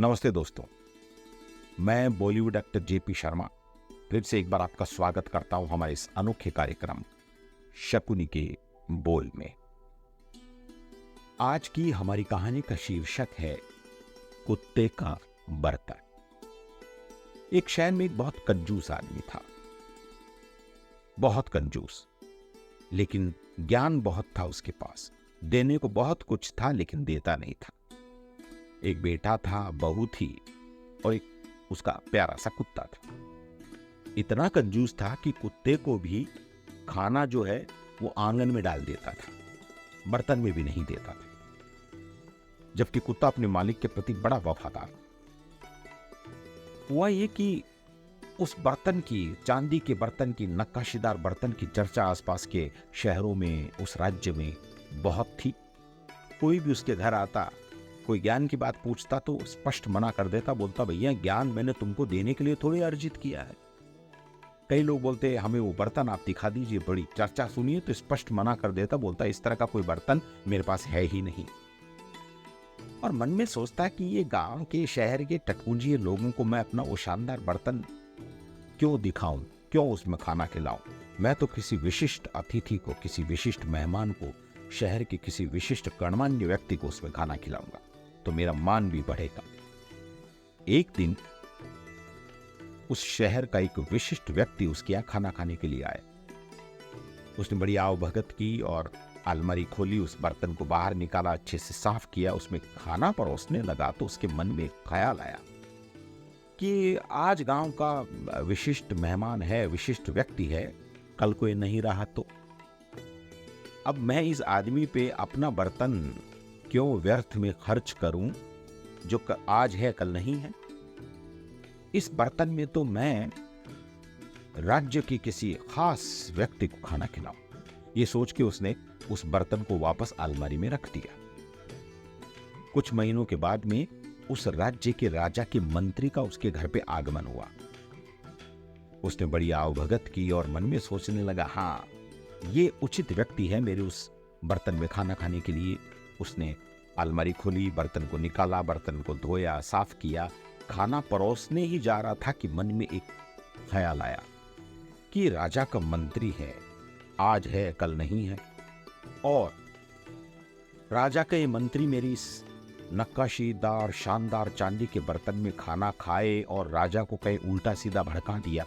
नमस्ते दोस्तों, मैं बॉलीवुड एक्टर जेपी शर्मा फिर से एक बार आपका स्वागत करता हूं हमारे इस अनोखे कार्यक्रम शकुनी के बोल में। आज की हमारी कहानी का शीर्षक है कुत्ते का बर्तन। एक शहर में एक बहुत कंजूस आदमी था, बहुत कंजूस, लेकिन ज्ञान बहुत था उसके पास। देने को बहुत कुछ था लेकिन देता नहीं था। एक बेटा था, बहू थी और एक उसका प्यारा सा कुत्ता था। इतना कंजूस था कि कुत्ते को भी खाना जो है वो आंगन में डाल देता था, बर्तन में भी नहीं देता था। जबकि कुत्ता अपने मालिक के प्रति बड़ा वफादार। हुआ ये कि उस बर्तन की, चांदी के बर्तन की, नक्काशीदार बर्तन की चर्चा आसपास के शहरों में, उस राज्य में बहुत थी। कोई भी उसके घर आता, कोई ज्ञान की बात पूछता तो स्पष्ट मना कर देता, बोलता भैया ज्ञान मैंने तुमको देने के लिए थोड़ी अर्जित किया है। कई लोग बोलते हमें वो बर्तन आप दिखा दीजिए, बड़ी चर्चा सुनिए, तो स्पष्ट मना कर देता, बोलता इस तरह का कोई बर्तन मेरे पास है ही नहीं। और मन में सोचता कि ये गांव के, शहर के टटपुंजिए लोगों को मैं अपना वो शानदार बर्तन क्यों दिखाऊं, क्यों उसमें खाना खिलाऊं। मैं तो किसी विशिष्ट अतिथि को, किसी विशिष्ट मेहमान को, शहर के किसी विशिष्ट गणमान्य व्यक्ति को उसमें खाना खिलाऊंगा तो मेरा मान भी बढ़ेगा। एक दिन उस शहर का एक विशिष्ट व्यक्ति उसके यहाँ खाना खाने के लिए आया। उसने बड़ी आवभगत की और अलमारी खोली, उस बर्तन को बाहर निकाला, अच्छे से साफ किया, उसमें खाना परोसने लगा तो उसके मन में एक ख्याल आया कि आज गांव का विशिष्ट मेहमान है, विशिष्ट व्यक्ति है, कल कोई नहीं रहा तो अब मैं इस आदमी पे अपना बर्तन क्यों व्यर्थ में खर्च करूं, जो आज है कल नहीं है। इस बर्तन में तो मैं राज्य के किसी खास व्यक्ति को खाना खिलाऊं। ये सोच के उसने उस बर्तन को वापस अलमारी में रख दिया। कुछ महीनों के बाद में उस राज्य के राजा के मंत्री का उसके घर पे आगमन हुआ। उसने बड़ी आवभगत की और मन में सोचने लगा, हाँ ये उचित व्यक्ति है मेरे उस बर्तन में खाना खाने के लिए। उसने अलमारी खोली, बर्तन को निकाला, बर्तन को धोया, साफ किया, खाना परोसने ही जा रहा था कि मन में एक ख्याल आया कि राजा का मंत्री है, आज है कल नहीं है, और राजा का ये मंत्री मेरी इस नक्काशीदार शानदार चांदी के बर्तन में खाना खाए और राजा को कहीं उल्टा सीधा भड़का दिया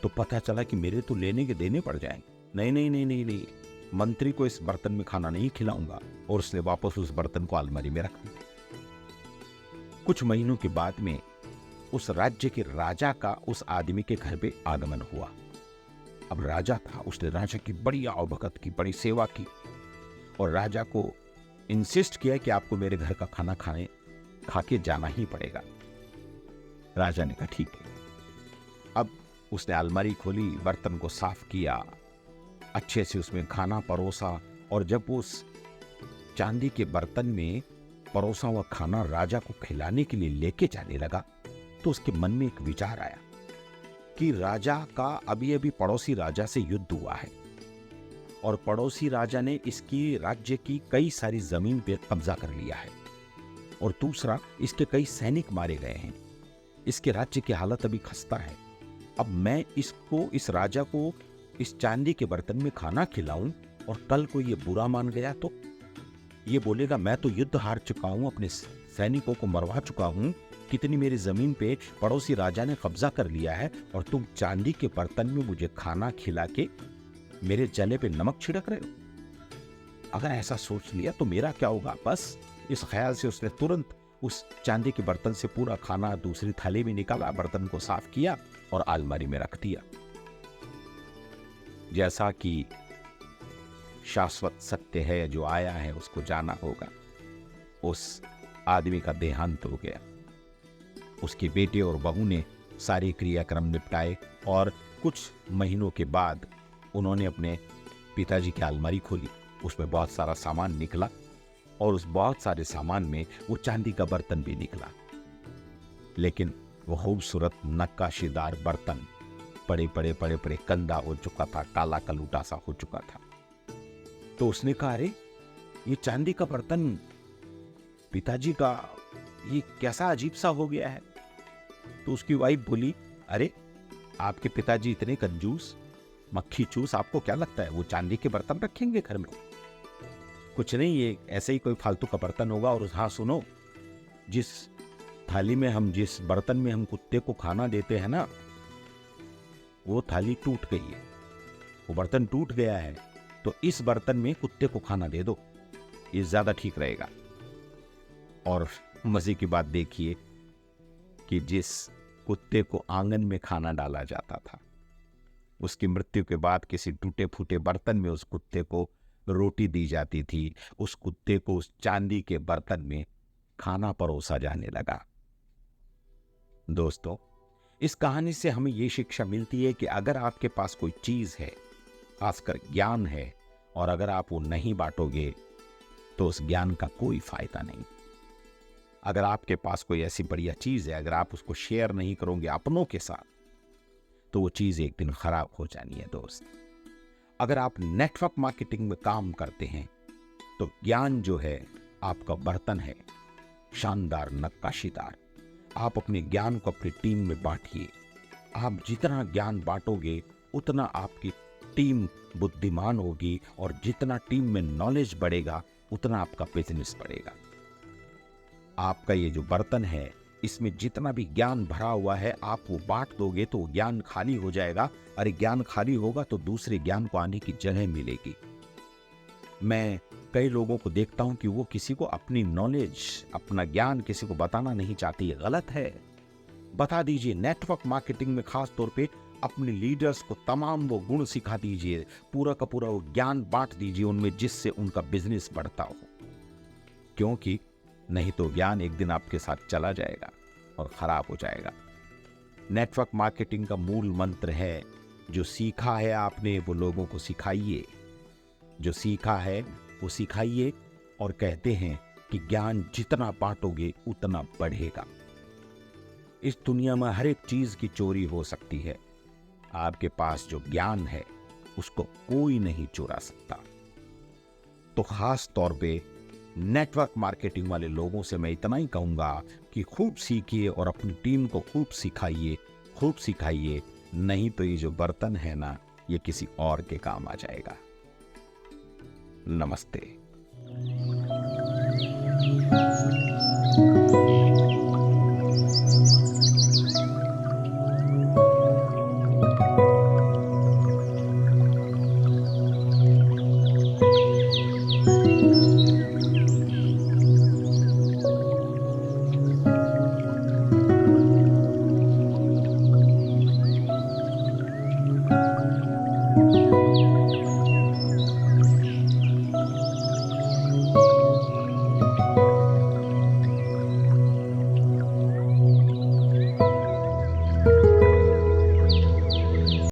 तो पता चला कि मेरे तो लेने के देने पड़ जाएंगे। नहीं नहीं नहीं नहीं नहीं, मंत्री को इस बर्तन में खाना नहीं खिलाऊंगा। और उसने वापस उस बर्तन को अलमारी में रख दिया। कुछ महीनों के बाद में उस राज्य के राजा का उस आदमी के घर पे आगमन हुआ। अब राजा था, उसने राजा की बड़ी आवभगत की, बड़ी सेवा की और राजा को इंसिस्ट किया कि आपको मेरे घर का खाना खा के जाना ही पड़ेगा। राजा ने कहा ठीक है। अब उसने अलमारी खोली, बर्तन को साफ किया, अच्छे से उसमें खाना परोसा, और जब उस चांदी के बर्तन में परोसा हुआ खाना राजा को खिलाने के लिए लेके जाने लगा तो उसके मन में एक विचार आया कि राजा का अभी अभी पड़ोसी राजा से युद्ध हुआ है और पड़ोसी राजा ने इसकी राज्य की कई सारी जमीन पे कब्जा कर लिया है, और दूसरा इसके कई सैनिक मारे गए हैं। इसके राज्य की हालत अभी खस्ता है। अब मैं इस राजा को इस चांदी के बर्तन में खाना खिलाऊं और कल को ये बुरा मान गया तो ये बोलेगा मैं तो युद्ध हार चुका हूं, अपने सैनिकों को मरवा चुका हूं, कितनी मेरी जमीन पे पड़ोसी राजा ने कब्जा कर लिया है और तुम चांदी के बर्तन में मुझे खाना खिला के मेरे जले पे नमक छिड़क रहे हो। अगर ऐसा सोच लिया तो मेरा क्या होगा। बस इस ख्याल से उसने तुरंत उस चांदी के बर्तन से पूरा खाना दूसरी थाली में निकाला, बर्तन को साफ किया और अलमारी में रख दिया। जैसा कि शाश्वत सत्य है, जो आया है उसको जाना होगा, उस आदमी का देहांत हो गया। उसके बेटे और बहू ने सारे क्रियाक्रम निपटाए और कुछ महीनों के बाद उन्होंने अपने पिताजी की अलमारी खोली। उसमें बहुत सारा सामान निकला और उस बहुत सारे सामान में वो चांदी का बर्तन भी निकला, लेकिन वो खूबसूरत नक्काशीदार बर्तन पड़े पड़े पड़े पड़े कंधा हो चुका था, काला कलूटा सा हो चुका था। तो उसने कहा, अरे ये चांदी का बर्तन पिताजी का ये कैसा अजीब सा हो गया है। तो उसकी वाइफ बोली, अरे आपके पिताजी इतने कंजूस, मक्खी चूस, आपको क्या लगता है वो चांदी के बर्तन रखेंगे घर में? कुछ नहीं, ये ऐसे ही कोई फालतू का बर्तन होगा। और हाँ सुनो, जिस थाली में हम, जिस बर्तन में हम कुत्ते को खाना देते हैं ना, वो थाली टूट गई है, वो बर्तन टूट गया है, तो इस बर्तन में कुत्ते को खाना दे दो, ये ज्यादा ठीक रहेगा। और मजे की बात देखिए कि जिस कुत्ते को आंगन में खाना डाला जाता था, उसकी मृत्यु के बाद किसी टूटे फूटे बर्तन में उस कुत्ते को रोटी दी जाती थी, उस कुत्ते को उस चांदी के बर्तन में खाना परोसा जाने लगा। दोस्तों, इस कहानी से हमें यह शिक्षा मिलती है कि अगर आपके पास कोई चीज है, खासकर ज्ञान है, और अगर आप वो नहीं बांटोगे तो उस ज्ञान का कोई फायदा नहीं। अगर आपके पास कोई ऐसी बढ़िया चीज है, अगर आप उसको शेयर नहीं करोगे अपनों के साथ, तो वो चीज एक दिन खराब हो जानी है। दोस्त, अगर आप नेटवर्क मार्केटिंग में काम करते हैं, तो ज्ञान जो है आपका बर्तन है, शानदार, नक्काशीदार। आप अपने ज्ञान को अपनी टीम में बांटिए। आप जितना ज्ञान बांटोगे उतना आपकी टीम बुद्धिमान होगी, और जितना टीम में नॉलेज बढ़ेगा उतना आपका बिजनेस बढ़ेगा। आपका ये जो बर्तन है, इसमें जितना भी ज्ञान भरा हुआ है, आप वो बांट दोगे तो ज्ञान खाली हो जाएगा। अरे ज्ञान खाली होगा तो दूसरे ज्ञान को आने की जगह मिलेगी। मैं कई लोगों को देखता हूं कि वो किसी को अपनी नॉलेज, अपना ज्ञान किसी को बताना नहीं चाहती। गलत है, बता दीजिए। नेटवर्क मार्केटिंग में खास तौर पे अपने लीडर्स को तमाम वो गुण सिखा दीजिए, पूरा का पूरा वो ज्ञान बांट दीजिए उनमें, जिससे उनका बिजनेस बढ़ता हो। क्योंकि नहीं तो ज्ञान एक दिन आपके साथ चला जाएगा और खराब हो जाएगा। नेटवर्क मार्केटिंग का मूल मंत्र है, जो सीखा है आपने वो लोगों को सिखाइए, जो सीखा है वो सिखाइए। और कहते हैं कि ज्ञान जितना बांटोगे उतना बढ़ेगा। इस दुनिया में हर एक चीज की चोरी हो सकती है, आपके पास जो ज्ञान है उसको कोई नहीं चुरा सकता। तो खास तौर पे नेटवर्क मार्केटिंग वाले लोगों से मैं इतना ही कहूंगा कि खूब सीखिए और अपनी टीम को खूब सिखाइए, खूब सिखाइए। नहीं तो ये जो बर्तन है ना, ये किसी और के काम आ जाएगा। नमस्ते।